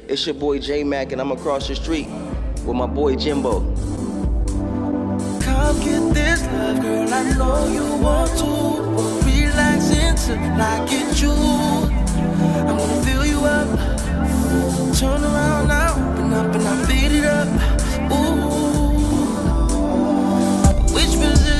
It's your boy JMack, and I'm across the street with my boy Jimbo. Come get this love, girl, I know you want to. Relax until I get you. I'm gonna fill you up. Turn around now, open up and I beat it up. Ooh, which position?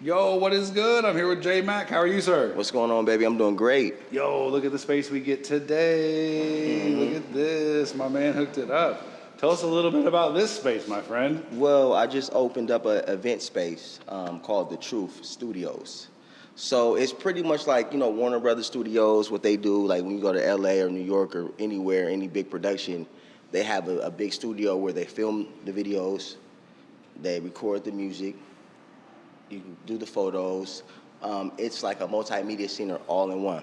Yo, what is good? I'm here with JMack. How are you, sir? What's going on, baby? I'm doing great. Yo, look at the space we get today. Look at this. My man hooked it up. Tell us a little bit about this space, my friend. Well, I just opened up an event space called The Truth Studios. So it's pretty much like, you know, Warner Brothers Studios, what they do, like when you go to LA or New York or anywhere, any big production, they have a big studio where they film the videos, they record the music, you can do the photos. It's like a multimedia center all in one.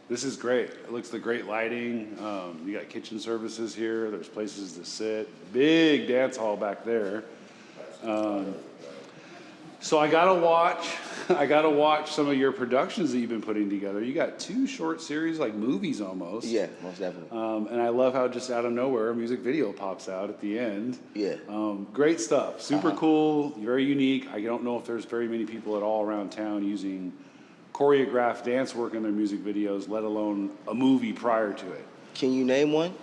This is great. It looks the great lighting. You got kitchen services here. There's places to sit. Big dance hall back there. So I gotta watch some of your productions that you've been putting together. You got 2 short series, like movies almost. Yeah, most definitely. And I love how just out of nowhere a music video pops out at the end. Yeah. Great stuff. Super cool. Very unique. I don't know if there's very many people at all around town using choreographed dance work in their music videos, let alone a movie prior to it. Can you name one?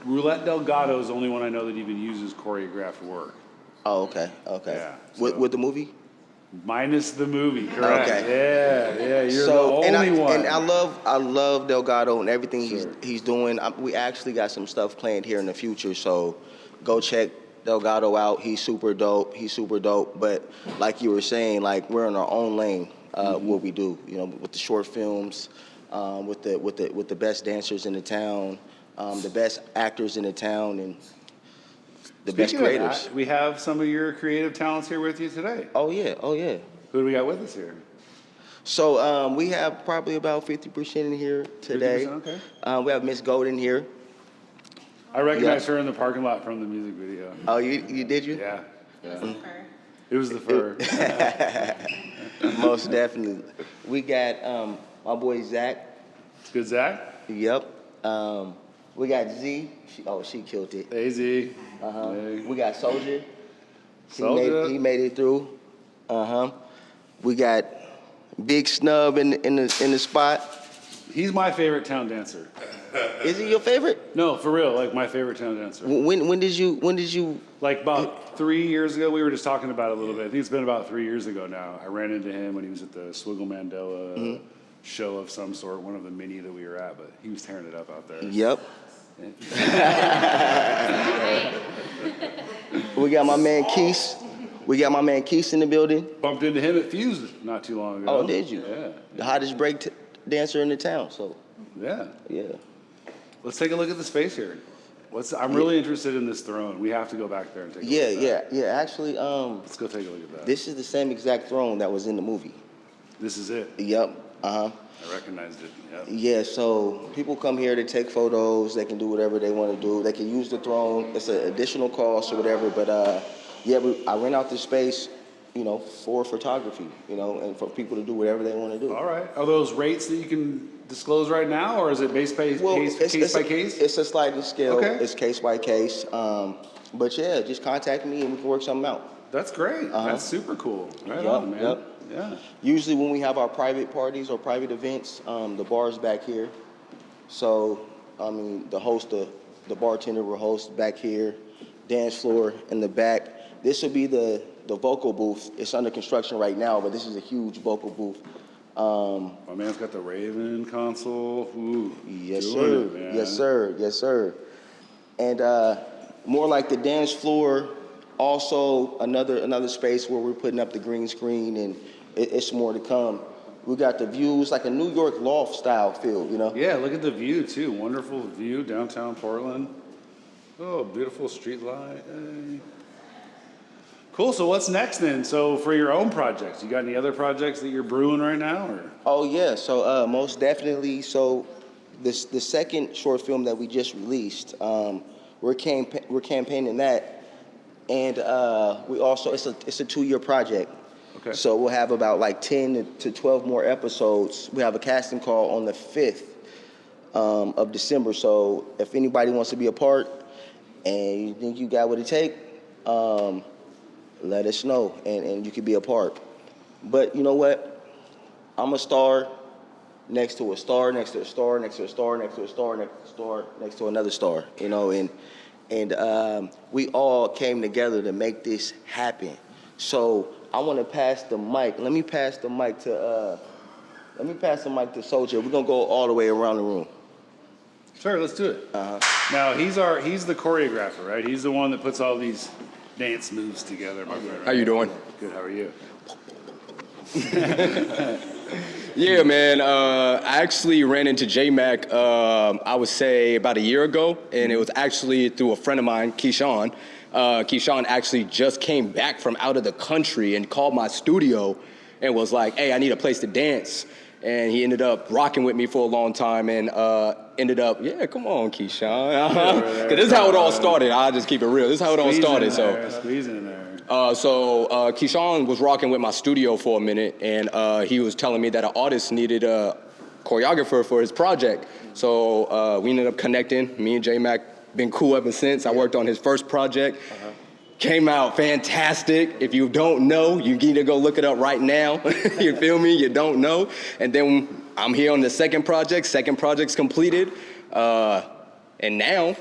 Roulette Delgado is the only one I know that even uses choreographed work. Oh, okay. Yeah, With the movie? Minus the movie, correct? Okay. Yeah. You're the only one. And I love Delgado and everything he's doing. We actually got some stuff planned here in the future, so go check Delgado out. He's super dope. But like you were saying, like we're in our own lane. What we do, you know, with the short films, with the best dancers in the town, the best actors in the town, and the best creators. We have some of your creative talents here with you today. Oh yeah. Who do we got with us here? So we have probably about 50% in here today. 50%, okay. We have Miss Golden here. I recognized her in the parking lot from the music video. Oh, you did you? Yeah. It was the fur. It was the fur. Most definitely. We got my boy Zach. It's good, Zach. Yep. We got Z. She killed it. Hey, Z. Hey. We got Soldier. He Soldier. made it through. We got Big Snub in the spot. He's my favorite town dancer. Is he your favorite? No, for real, like my favorite town dancer. When did you? Like about 3 years ago, we were just talking about it a little bit. I think it's been about 3 years ago now. I ran into him when he was at the Swiggle Mandela show of some sort, one of the many that we were at, but he was tearing it up out there. Yep. We got my man Keese in the building. Bumped into him at Fuse not too long ago. Oh, did you? Yeah. The hottest break dancer in the town. So. Yeah. Yeah. Let's take a look at the space here. I'm really interested in this throne. We have to go back there and take a look at that. Yeah. Actually, let's go take a look at that. this is the same exact throne that was in the movie. This is it. Yep. I recognized it. Yep. Yeah. So people come here to take photos. They can do whatever they want to do. They can use the throne. It's an additional cost or whatever. But I rent out this space, you know, for photography, you know, and for people to do whatever they want to do. All right. Are those rates that you can disclose right now, or is it case by case? It's a sliding scale. Okay. It's case by case. But yeah, just contact me and we can work something out. That's great. That's super cool. Right on, man. Yep. Yeah. Usually when we have our private parties or private events, the bar's back here. So, I mean, the bartender will host back here, dance floor in the back. This will be the vocal booth. It's under construction right now, but this is a huge vocal booth. My man's got the Raven console. Ooh, yes, sir. It, man. Yes, sir. And more like the dance floor, also another space where we're putting up the green screen, and it's more to come. We got the views, like a New York loft style feel, you know? Yeah, look at the view too. Wonderful view, downtown Portland. Oh, beautiful street light. Hey. Cool, so what's next then? So for your own projects, you got any other projects that you're brewing right now? Or? Oh yeah, so most definitely. So the second short film that we just released, we're campaigning that, and we also it's a 2-year project. Okay. So we'll have about like 10 to 12 more episodes. We have a casting call on the 5th of December. So if anybody wants to be a part and you think you got what it takes, let us know and you can be a part. But you know what? I'm a star next to a star, next to a star, next to a star, next to a star, next to a star, next to another star, you know, and we all came together to make this happen. So I want to pass the mic. Let me pass the mic to Soldier. We're gonna go all the way around the room. Sure, let's do it. Now he's the choreographer, right? He's the one that puts all these dance moves together. My friend, right? How you doing? Good. How are you? Yeah, man. I actually ran into JMack, I would say about a year ago, and it was actually through a friend of mine, Keyshawn. Keyshawn actually just came back from out of the country and called my studio and was like, hey, I need a place to dance. And he ended up rocking with me for a long time and ended up, yeah, come on, Keyshawn. Because this is how it all started. I'll just keep it real. This is how it all started. Squeezing in there. So Keyshawn was rocking with my studio for a minute, and he was telling me that an artist needed a choreographer for his project. So we ended up connecting. Me and JMack been cool ever since. I worked on his first project. Came out fantastic. If you don't know, you need to go look it up right now. You feel me? You don't know. And then I'm here on the second project. Second project's completed. And now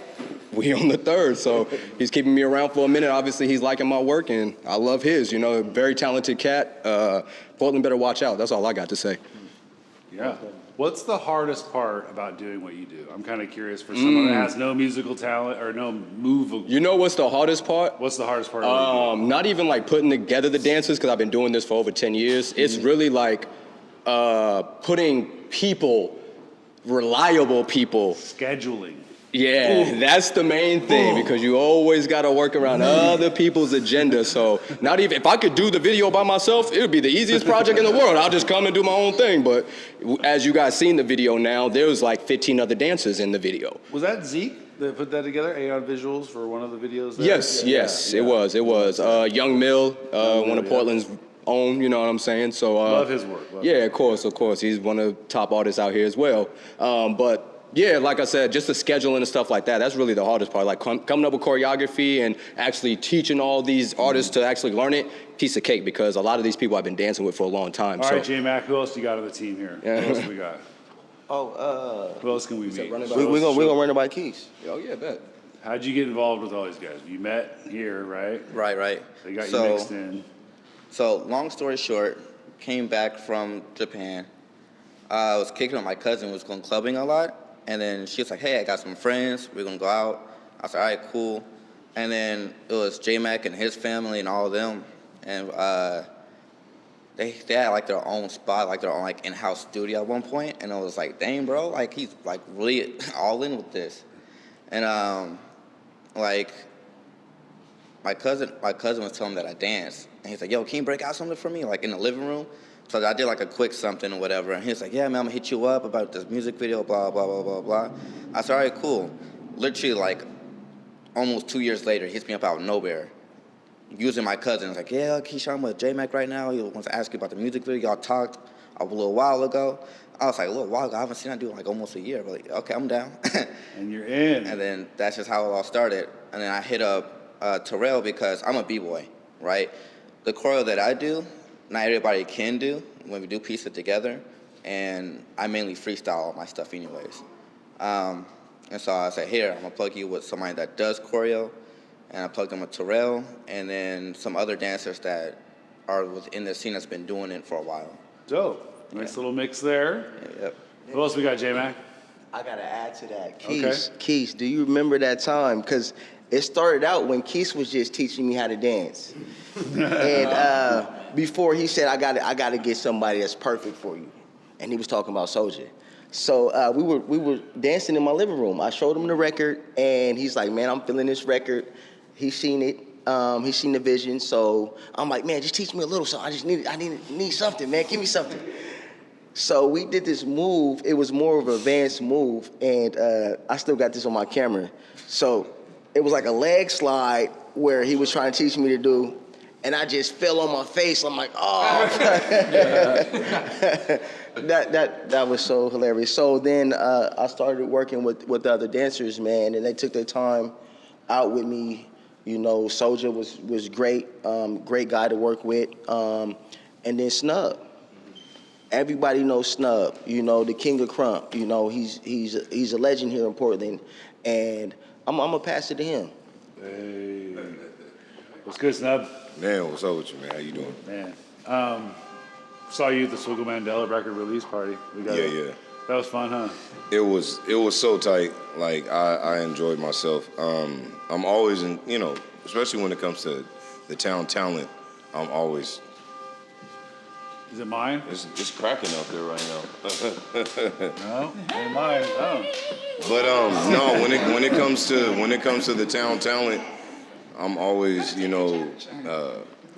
we on the third. So he's keeping me around for a minute. Obviously, he's liking my work, and I love his. You know, very talented cat. Portland better watch out. That's all I got to say. Yeah. What's the hardest part about doing what you do? I'm kind of curious for someone that has no musical talent or no move. You know what's the hardest part? What's the hardest part of what you do? Not even like putting together the dances, because I've been doing this for over 10 years. It's really like putting people, reliable people. Scheduling. Yeah, that's the main thing, because you always got to work around other people's agenda. So not even if I could do the video by myself, it would be the easiest project in the world. I'll just come and do my own thing. But as you guys seen the video now, there's like 15 other dancers in the video. Was that Zeke that put that together? Aeon Visuals for one of the videos there? Yes, it was. Young Mill, one of Portland's own, you know what I'm saying? So love his work. Of course. He's one of the top artists out here as well. But yeah, like I said, just the scheduling and stuff like that, that's really the hardest part. Like coming up with choreography and actually teaching all these artists to actually learn it, piece of cake, because a lot of these people I've been dancing with for a long time. All right, JMack, who else you got on the team here? Who else we got? Who else can we meet? We're gonna run it by Keys. Oh yeah, bet. How'd you get involved with all these guys? You met here, right? Right. They got you mixed in. So long story short, came back from Japan. I was kicking with my cousin, was going clubbing a lot. And then she was like, hey, I got some friends. We're going to go out. I was like, all right, cool. And then it was JMack and his family and all of them. And they had like their own spot, like their own like in-house studio at one point. And I was like, dang, bro, like he's like really all in with this. And like my cousin was telling me that I dance. And he's like, yo, can you break out something for me? Like in the living room? So I did like a quick something or whatever, and he was like, yeah, man, I'm gonna hit you up about this music video, blah, blah, blah, blah, blah. I said, all right, cool. Literally like almost 2 years later, he hits me up out of nowhere, using my cousin. He's like, yeah, Keyshawn, I'm with JMack right now. He wants to ask you about the music video. Y'all talked a little while ago. I was like, a little while ago? I haven't seen that dude in like almost a year. But like, okay, I'm down. And you're in. And then that's just how it all started. And then I hit up Terrell because I'm a b-boy, right? The choreo that I do, not everybody can do when we do piece it together, and I mainly freestyle all my stuff anyways. And so I said, here, I'm gonna plug you with somebody that does choreo, and I plugged them with Terrell, and then some other dancers that are within the scene that's been doing it for a while. Dope. Nice little mix there. Yep. Who else we got, J-Mac? I gotta add to that. Okay. Keys, do you remember that time? Because it started out when Keith was just teaching me how to dance. And before he said, I gotta get somebody that's perfect for you. And he was talking about Soulja. So we were dancing in my living room. I showed him the record, and he's like, man, I'm feeling this record. He's seen it. He's seen the vision. So I'm like, man, just teach me a little something. I need something, man. Give me something. So we did this move. It was more of an advanced move, and I still got this on my camera. So it was like a leg slide where he was trying to teach me to do, and I just fell on my face. I'm like, oh. that was so hilarious. So then I started working with the other dancers, man, and they took their time out with me. You know, Soldier was great, great guy to work with, and then Snub. Everybody knows Snub. You know, the king of crump. You know, he's a legend here in Portland, and I'm gonna pass it to him. Hey, what's good, Snub? Man, what's up with you, man? How you doing? Man, saw you at the Swiggle Mandela record release party. Yeah. That was fun, huh? It was so tight. Like I enjoyed myself. I'm always especially when it comes to the town talent. I'm always. Is it mine? It's cracking out there right now. No, ain't mine. Oh. But no, when it comes to the town talent, I'm always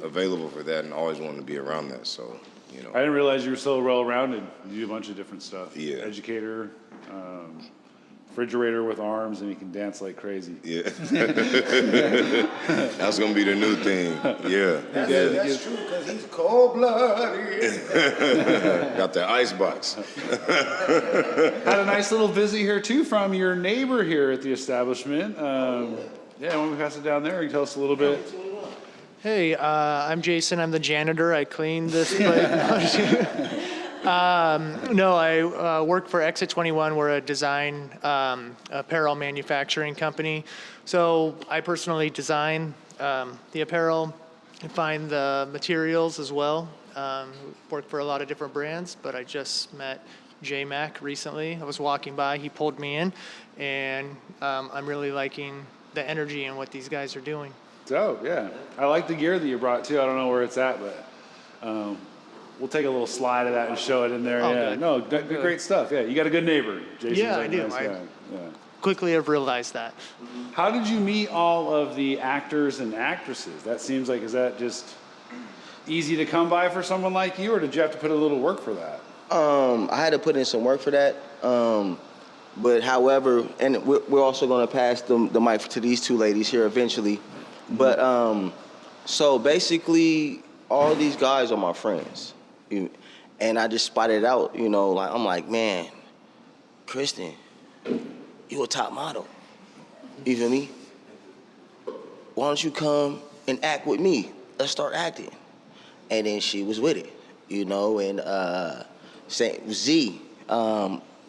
available for that and always wanting to be around that. So I didn't realize you were so well-rounded. You do a bunch of different stuff. Yeah. Educator, refrigerator with arms, and you can dance like crazy. Yeah. That's gonna be the new thing. Yeah. That's true, because he's cold-blooded. Got the ice box. Had a nice little visit here, too, from your neighbor here at the establishment. Yeah, when we pass it down there, you can tell us a little bit. Hey, I'm Jason. I'm the janitor. I clean this place. No, I work for Exit 21. We're a design apparel manufacturing company. So I personally design the apparel and find the materials as well. Work for a lot of different brands, but I just met JMack recently. I was walking by. He pulled me in, and I'm really liking the energy and what these guys are doing. Dope, yeah. I like the gear that you brought, too. I don't know where it's at, but we'll take a little slide of that and show it in there. Oh, yeah, good. no, great stuff. Yeah, you got a good neighbor. Jason's Yeah, a I do. nice guy. Yeah. Quickly have realized that. How did you meet all of the actors and actresses? That seems like, is that just easy to come by for someone like you, or did you have to put a little work for that? I had to put in some work for that. But however, and we're also going to pass the mic to these two ladies here eventually. But so basically, all these guys are my friends, and I just spotted out. I'm like, man, Kristen, you a top model. You feel me? Why don't you come and act with me? Let's start acting. And then she was with it, and Z,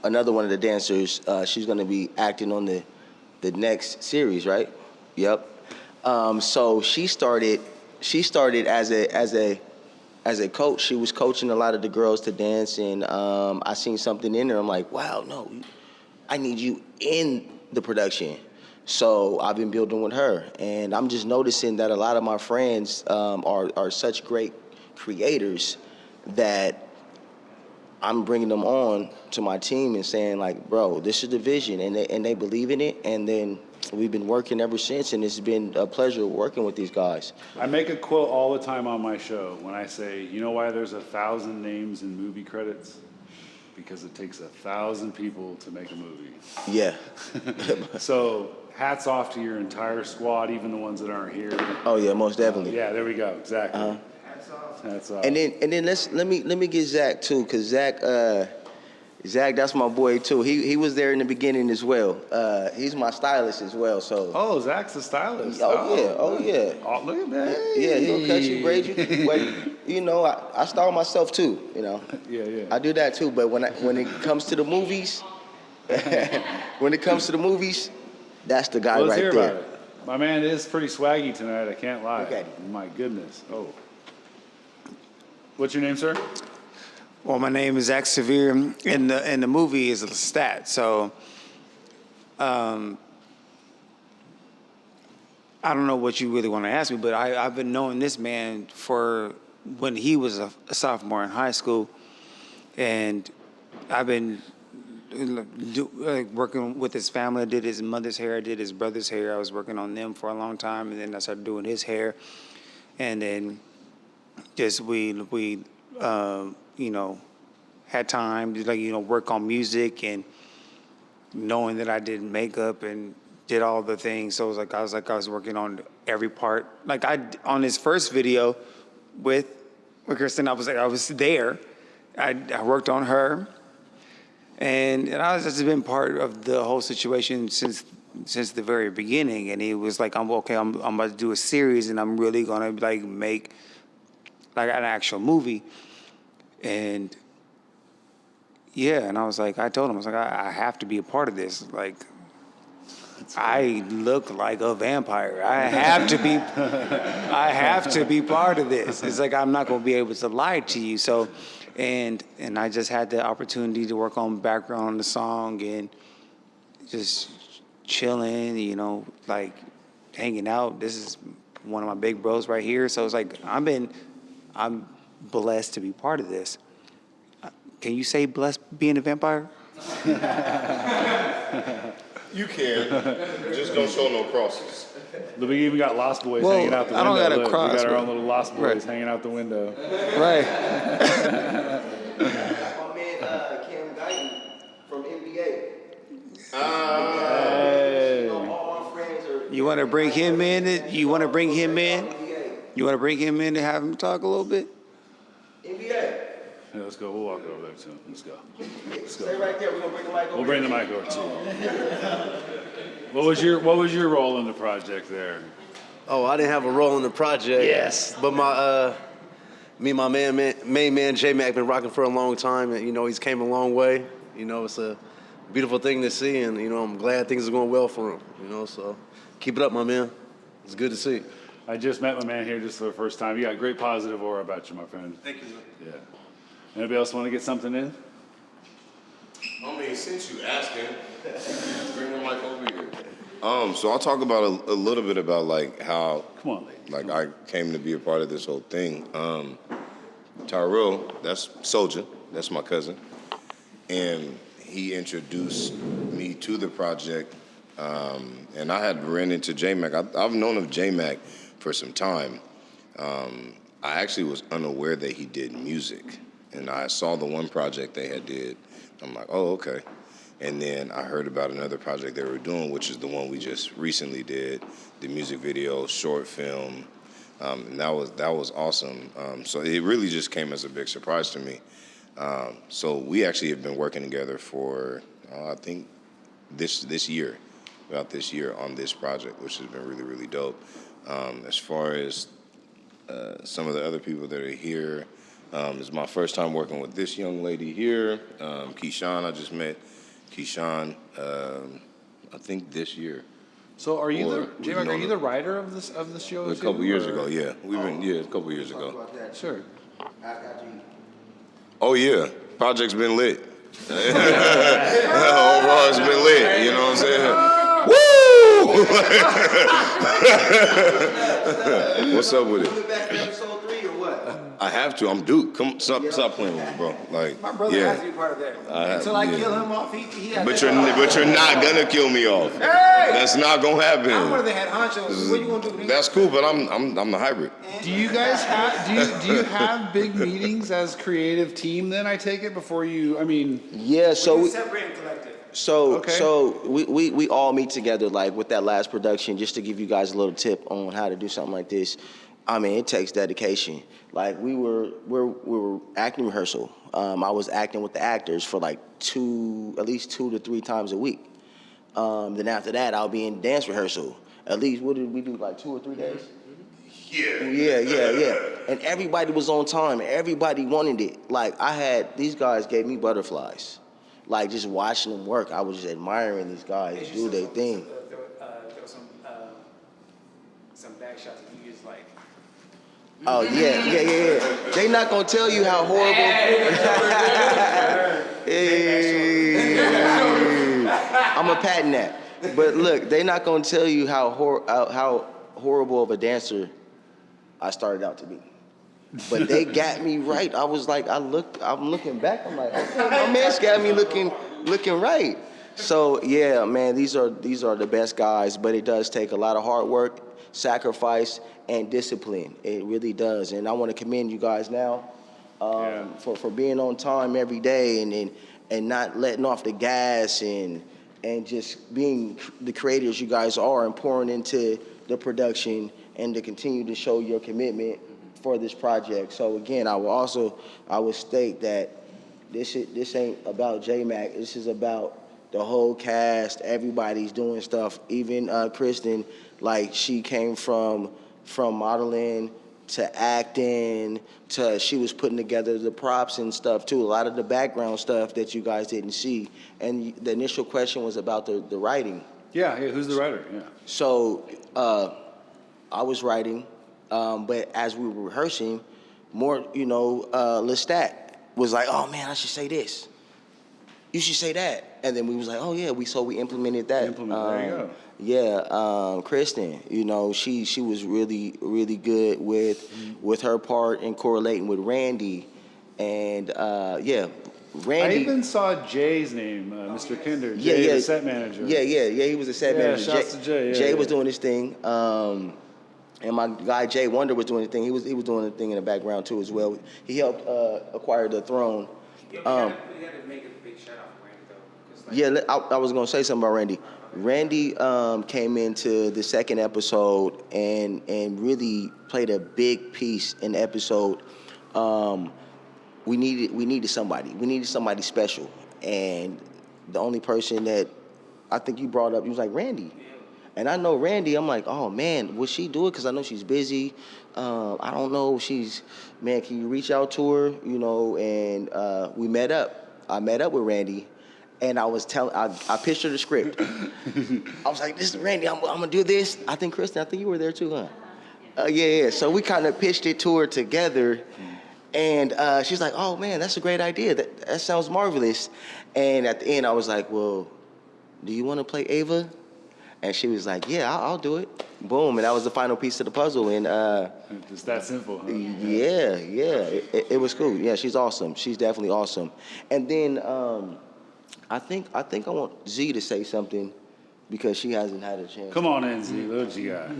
another one of the dancers, she's gonna be acting on the next series, right? Yep. So she started as a coach. She was coaching a lot of the girls to dance, and I seen something in her. I'm like, wow, no, I need you in the production. So I've been building with her, and I'm just noticing that a lot of my friends are such great creators that I'm bringing them on to my team and saying, like, bro, this is the vision, and they believe in it, and then we've been working ever since, and it's been a pleasure working with these guys. I make a quote all the time on my show when I say, you know why there's 1,000 names in movie credits? Because it takes 1,000 people to make a movie. Yeah. So hats off to your entire squad, even the ones that aren't here. Oh yeah, most definitely. Yeah, there we go. Exactly. Hats off. And then let me get Zach too, cause Zach, that's my boy too. He was there in the beginning as well. He's my stylist as well. So. Oh, Zach's the stylist. Oh yeah. Oh, look at that. Yeah, he'll cut you, braid you. Wait, I style myself too. Yeah. I do that too. But when it comes to the movies, that's the guy Let's right hear there. about it. My man is pretty swaggy tonight. I can't lie. Okay. My goodness. Oh. What's your name, sir? Well, my name is Zach Severe, and the movie is Lestat. So, I don't know what you really want to ask me, but I've been knowing this man for when he was a sophomore in high school, and I've been working with his family. I did his mother's hair, I did his brother's hair. I was working on them for a long time, and then I started doing his hair, and then just we had time to work on music, and knowing that I did makeup and did all the things. So it was like I was working on every part. Like on his first video with Kristen, I was there. I worked on her, and I was just been part of the whole situation since the very beginning. And he was like, I'm about to do a series, and I'm really gonna like make like an actual movie. And yeah, and I was like, I told him, I was like, I have to be a part of this. Like, I look like a vampire. I have to be part of this. It's like, I'm not gonna be able to lie to you. So, and I just had the opportunity to work on background on the song and just chilling, you know, like hanging out. This is one of my big bros right here. So it's like, I'm blessed to be part of this. Can you say blessed being a vampire? You can. Just don't show no crosses. But we even got Lost Boys Well, hanging out the I window. don't got a Look, cross, we got our but- own little Lost Boys Right. hanging out the window. Right. My man Cam Guyton from NBA. Hey. All my friends are. You want to bring him in? You want to bring him in? You want to bring him in to have him talk a little bit? NBA. Yeah, let's go. We'll walk over there too. Let's go. Stay right there. We're gonna bring the mic over. We'll bring the mic over too. What was your role in the project there? Oh, I didn't have a role in the project. Yes. But me and my main man JMack been rocking for a long time, and you know he's came a long way. You know, it's a beautiful thing to see, and you know I'm glad things are going well for him. You know, so keep it up, my man. It's good to see. I just met my man here just for the first time. You got great positive aura about you, my friend. Thank you. Yeah. Anybody else want to get something in? I mean, since you asking, bring the mic over here. So I'll talk about a little bit about like how, Come on, lady. like I came to be a part of this whole thing. Tyrell, that's Soldier, that's my cousin, and he introduced me to the project. And I had ran into JMack. I've known of JMack for some time. I actually was unaware that he did music, and I saw the one project they had did. I'm like, oh, okay. And then I heard about another project they were doing, which is the one we just recently did, the music video, short film, and that was awesome. So it really just came as a big surprise to me. So we actually have been working together for, I think, this year, about this year on this project, which has been really, really dope. As far as some of the other people that are here, it's my first time working with this young lady here, Keyshawn. I just met Keyshawn, I think this year. So are you Or the JMack? Are you the writer of the show? A couple years ago, yeah. A couple years Talk ago. about that. Sure. After you. Oh yeah, project's been lit. Overall, it's been lit. You know what I'm saying? Woo! What's up with it? Coming back to episode 3 or what? I have to. I'm Duke. Come, stop playing with me, bro. Like, My brother yeah. has to be part of that. have- Until I yeah. kill him off, he has But to you're not gonna kill me off. Hey! That's not gonna happen. I'm one of the head honchos. What you gonna do? That's cool, but I'm the hybrid. Do you guys have do you have big meetings as creative team? Then I take it before you. I mean, Yeah, so we, separate and collective. Okay. so we all meet together like with that last production just to give you guys a little tip on how to do something like this. I mean, it takes dedication. Like we were acting rehearsal. I was acting with the actors for like at least 2 to 3 times a week. Then after that, I'll be in dance rehearsal. At least what did we do, like 2 or 3 days? Yeah. And everybody was on time. Everybody wanted it. Like these guys gave me butterflies. Like just watching them work, I was just admiring these guys do their thing. There was some back shots that you just like. Oh yeah. They not gonna tell you how horrible. Hey. I'm a patent that. But look, they not gonna tell you how horrible of a dancer I started out to be. But they got me right. I was like, I'm looking back. I'm like, okay, my man's got me looking right. So yeah, man, these are the best guys. But it does take a lot of hard work, sacrifice, and discipline. It really does. And I want to commend you guys now for being on time every day and not letting off the gas and just being the creators you guys are and pouring into the production and to continue to show your commitment for this project. So again, I would state that this ain't about JMack. This is about the whole cast. Everybody's doing stuff. Even Kristen, like she came from modeling to acting to she was putting together the props and stuff too. A lot of the background stuff that you guys didn't see. And the initial question was about the writing. Yeah, who's the writer? Yeah. So I was writing, but as we were rehearsing, more, Lestat was like, oh man, I should say this. You should say that. And then we was like, oh yeah, we implemented that. There you go. Yeah, Kristen, she was really, really good with her part and correlating with Randy. And Randy. I even saw Jay's name, Mr. Kinder. Jay, the set manager. Yeah, he was a set manager. Shouts to Jay. Jay was doing his thing. And my guy Jay Wonder was doing his thing. He was doing a thing in the background too as well. He helped acquire the throne. We had to make a big shout out for Randy though. I was gonna say something about Randy. Randy came into the second episode and really played a big piece in the episode. We needed somebody. We needed somebody special, and the only person that I think you brought up, you was like Randy. And I know Randy, I'm like, oh man, will she do it? Because I know she's busy. I don't know if can you reach out to her? And we met up. I met up with Randy, and I pitched her the script. I was like, this is Randy, I'm gonna do this. I think Kristen, you were there too, huh? Yeah. So we kind of pitched it to her together. And she's like, oh man, that's a great idea. That sounds marvelous. And at the end, I was like, well, do you want to play Ava? And she was like, yeah, I'll do it. Boom, and that was the final piece of the puzzle. And it's that simple, huh? Yeah, it was cool. Yeah, she's awesome. She's definitely awesome. And then I think I want Z to say something because she hasn't had a chance. Come on in, Z. Look what you got.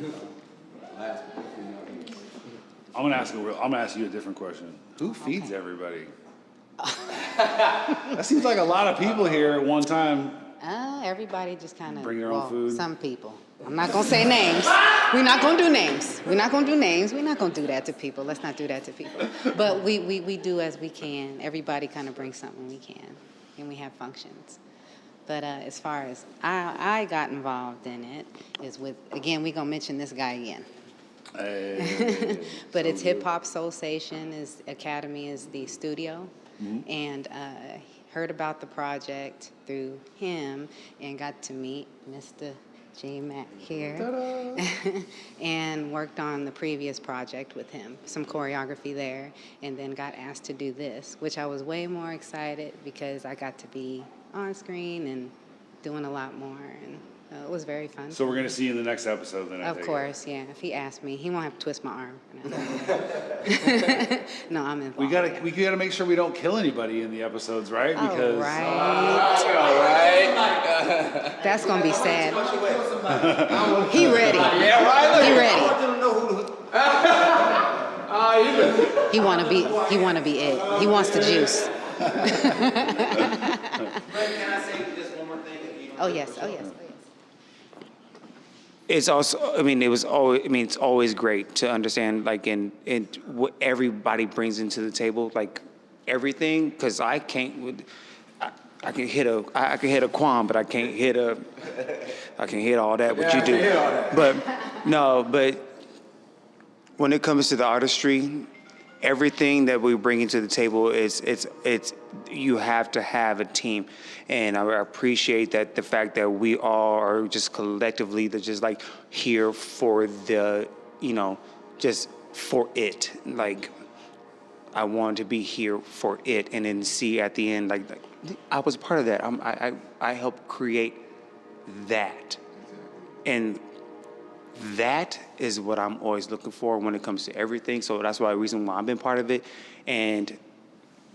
I'm gonna ask you a different question. Who feeds everybody? That seems like a lot of people here at one time. Everybody just kind of bring their own food. Some people. I'm not gonna say names. We're not gonna do names. We're not gonna do that to people. Let's not do that to people. But we do as we can. Everybody kind of brings something we can, and we have functions. But as far as I got involved in it is with, again, we're gonna mention this guy again. But it's Hip Hop Soulsation Academy is the studio, and heard about the project through him and got to meet Mr. JMack here and worked on the previous project with him, some choreography there, and then got asked to do this, which I was way more excited because I got to be on screen and doing a lot more, and it was very fun. So we're going to see you in the next episode then, Of course, yeah. If he asked me, he won't have to twist my arm. No, I'm involved. We gotta make sure we don't kill anybody in the episodes, right? Because that's gonna be sad. He ready. Yeah, right. He ready. He wanna be it. He wants the juice. Can I say just one more thing? Oh yes. It's also, it's always great to understand, like, in what everybody brings into the table, like, everything, because I can hit a qualm, but I can't hit all that, what you do. But when it comes to the artistry, everything that we bring into the table it's you have to have a team, and I appreciate that the fact that we all are just collectively just like here for the just for it. Like, I wanted to be here for it, and then see at the end like I was part of that. I helped create that, and that is what I'm always looking for when it comes to everything. So that's why the reason why I've been part of it. And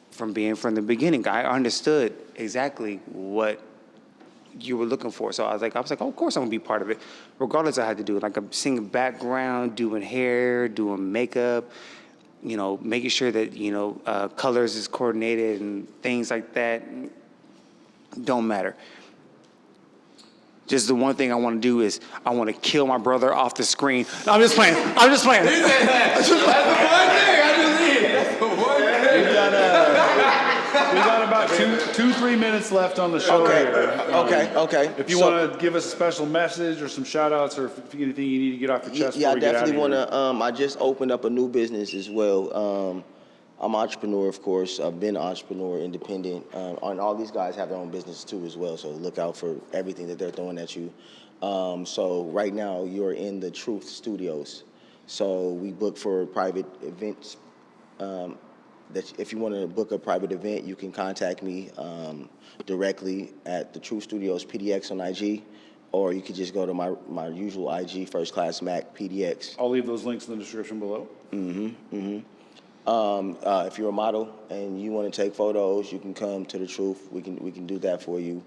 from the beginning, I understood exactly what you were looking for. So I was like, oh, of course I'm gonna be part of it. Regardless, I had to do it. Like, I'm singing background, doing hair, doing makeup, making sure that, colors is coordinated and things like that. Don't matter. Just the one thing I want to do is I want to kill my brother off the screen. No, I'm just playing. I'm just playing. That's the one thing I believe. That's the one thing. We got about 2-3 minutes left on the show. Okay. If you want to give us a special message or some shout outs or anything you need to get off your chest, Yeah, I before we get out of definitely here. want to. I just opened up a new business as well. I'm an entrepreneur, of course. I've been an entrepreneur, independent. And all these guys have their own business too as well. So look out for everything that they're throwing at you. So right now you're in the Truth Studios. So we book for private events. That if you want to book a private event, you can contact me directly at the Truth Studios PDX on IG, or you could just go to my usual IG, First Class Mac PDX. I'll leave those links in the description below. If you're a model and you want to take photos, you can come to the Truth. We can do that for you.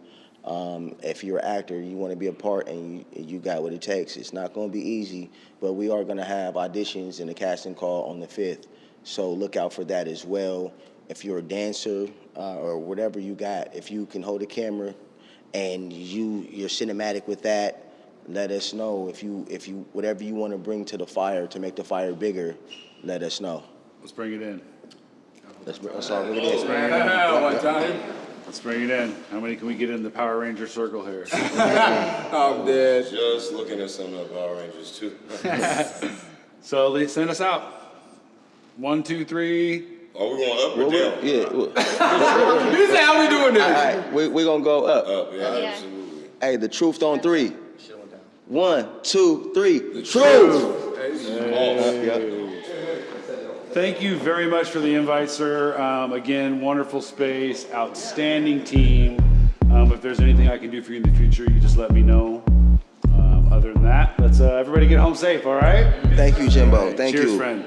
If you're an actor, you want to be a part, and you got what it takes. It's not going to be easy, but we are going to have auditions and a casting call on the 5th. So look out for that as well. If you're a dancer or whatever you got, if you can hold a camera and you're cinematic with that, let us know. If you whatever you want to bring to the fire to make the fire bigger, let us know. Let's bring it in. Let's all bring it in. Let's bring it in. How many can we get in the Power Ranger circle here? I'm dead. Just looking at some of the Power Rangers too. So Lee, send us out. 1, 2, 3. Oh, we're going up or down? Yeah. This is how we doing this. All right, we're going to go up. Up, yeah, absolutely. Hey, the Truth on 3. 1, 2, 3. The Truth! Thank you very much for the invite, sir. Again, wonderful space, outstanding team. If there's anything I can do for you in the future, you just let me know. Other than that, let's everybody get home safe, all right? Thank you, Jimbo. Thank you. Cheers, friend.